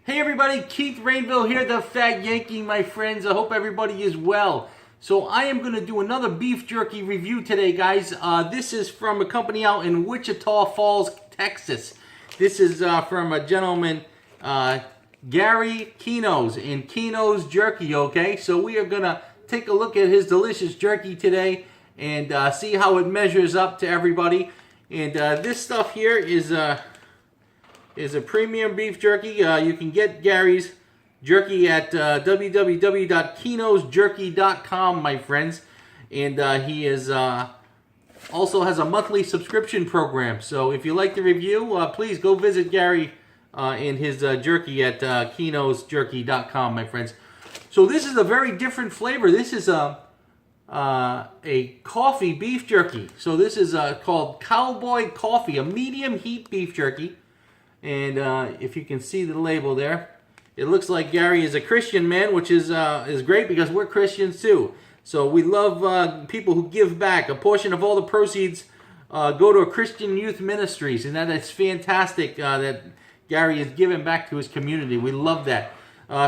Hey everybody, Keith Rainville here, the Fat Yankee, my friends. I hope everybody is well. So I am going to do another beef jerky review today, guys. This is from a company out in Wichita Falls, Texas. This is from a gentleman, Gary Keeno's, in Keeno's Jerky, okay? So we are going to take a look at his delicious jerky today and see how it measures up to everybody. And this stuff here is a premium beef jerky. You can get Gary's jerky at www.keenosjerky.com, my friends. And he is also has a monthly subscription program. So if you like the review, please go visit Gary in his jerky at keenosjerky.com, my friends. So this is a very different flavor. This is a coffee beef jerky. So this is called Cowboy Coffee, a medium heat beef jerky. And if you can see the label there, it looks like Gary is a Christian man, which is great because we're Christians too. So we love people who give back. A portion of all the proceeds go to a Christian youth ministries, and that is fantastic that Gary is giving back to his community. We love that.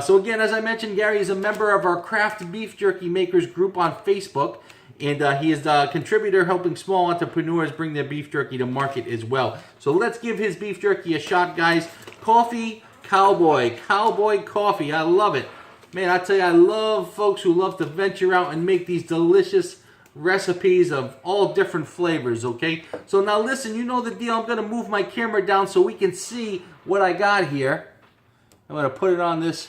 So again, as I mentioned, Gary is a member of our Craft Beef Jerky Makers group on Facebook. And he is a contributor helping small entrepreneurs bring their beef jerky to market as well. So let's give his beef jerky a shot, guys. Coffee Cowboy. Cowboy Coffee. I love it. Man, I tell you, I love folks who love to venture out and make these delicious recipes of all different flavors, okay? So now listen, you know the deal. I'm going to move my camera down so we can see what I got here. I'm going to put it on this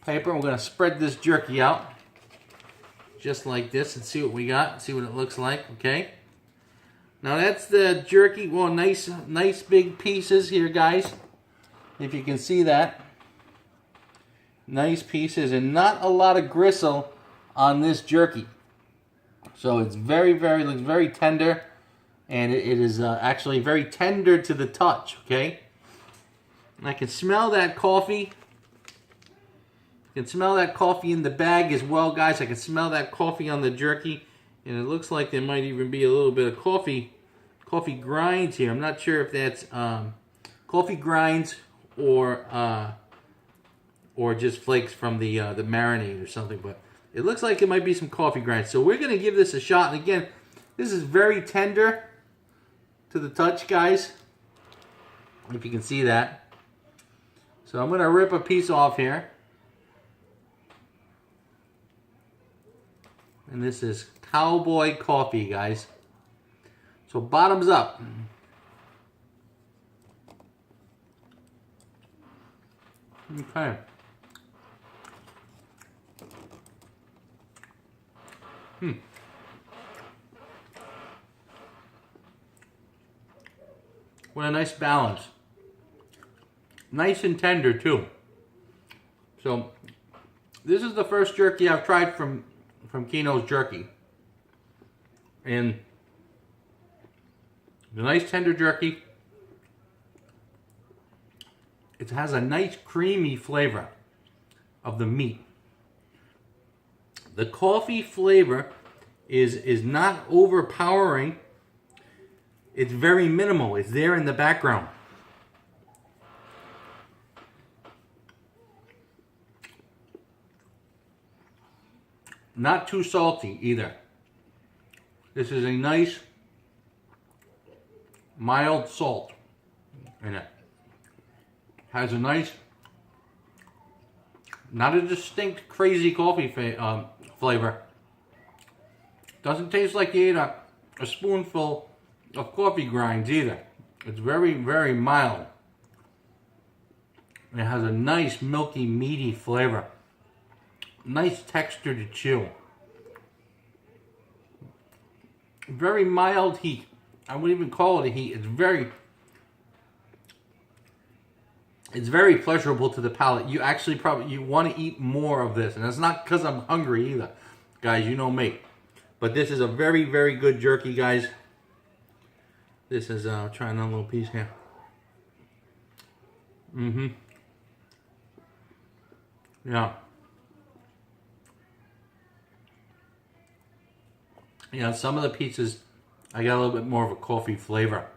paper. I'm going to spread this jerky out. Just like this, and see what we got, see what it looks like, okay? Now that's the jerky. Well, nice big pieces here, guys. If you can see that. Nice pieces, and not a lot of gristle on this jerky. So it's looks very tender, and it is actually very tender to the touch, okay? And I can smell that coffee. You can smell that coffee in the bag as well, guys. I can smell that coffee on the jerky. And it looks like there might even be a little bit of coffee grinds here. I'm not sure if that's coffee grinds or just flakes from the marinade or something. But it looks like it might be some coffee grinds. So we're going to give this a shot. And again, this is very tender to the touch, guys. If you can see that. So I'm going to rip a piece off here. And this is Cowboy Coffee, guys. So bottoms up. Okay. What a nice balance. Nice and tender, too. So, this is the first jerky I've tried from Keeno's Jerky. And the nice tender jerky. It has a nice creamy flavor of the meat. The coffee flavor is not overpowering. It's very minimal. It's there in the background. Not too salty either. This is a nice, mild salt in it. Has a nice, not a distinct crazy coffee flavor. Doesn't taste like you ate a spoonful of coffee grinds either. It's very, very mild. It has a nice, milky, meaty flavor. Nice texture to chew. Very mild heat. I wouldn't even call it a heat. It's very pleasurable to the palate. You actually you want to eat more of this. And that's not because I'm hungry either. Guys, you know me. But this is a very, very good jerky, guys. This is, I'll try another little piece here. Yeah. Yeah, some of the pizzas, I got a little bit more of a coffee flavor.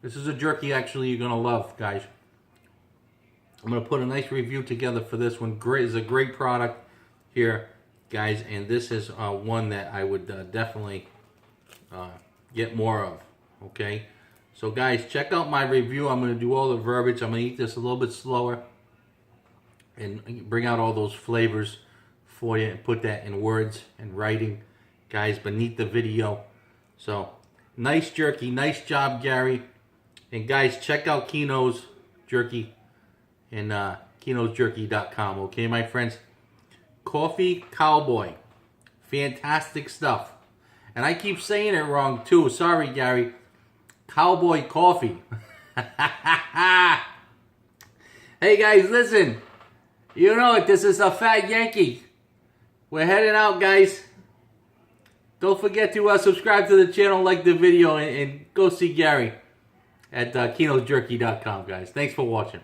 This is a jerky actually you're going to love, guys. I'm going to put a nice review together for this one. Great, is a great product here, guys, and this is one that I would definitely get more of. Okay, so guys, check out my review. I'm going to do all the verbiage. I'm going to eat this a little bit slower and bring out all those flavors for you and put that in words and writing, guys, beneath the video. So nice jerky, nice job, Gary. And guys, check out Keeno's jerky and Keeno'sJerky.com. Okay, my friends. Coffee Cowboy, fantastic stuff. And I keep saying it wrong too. Sorry, Gary. Cowboy coffee. Hey guys, listen. You know it. This is a Fat Yankee. We're heading out, guys. Don't forget to subscribe to the channel, like the video, and go see Gary at Keeno'sJerky.com, guys. Thanks for watching.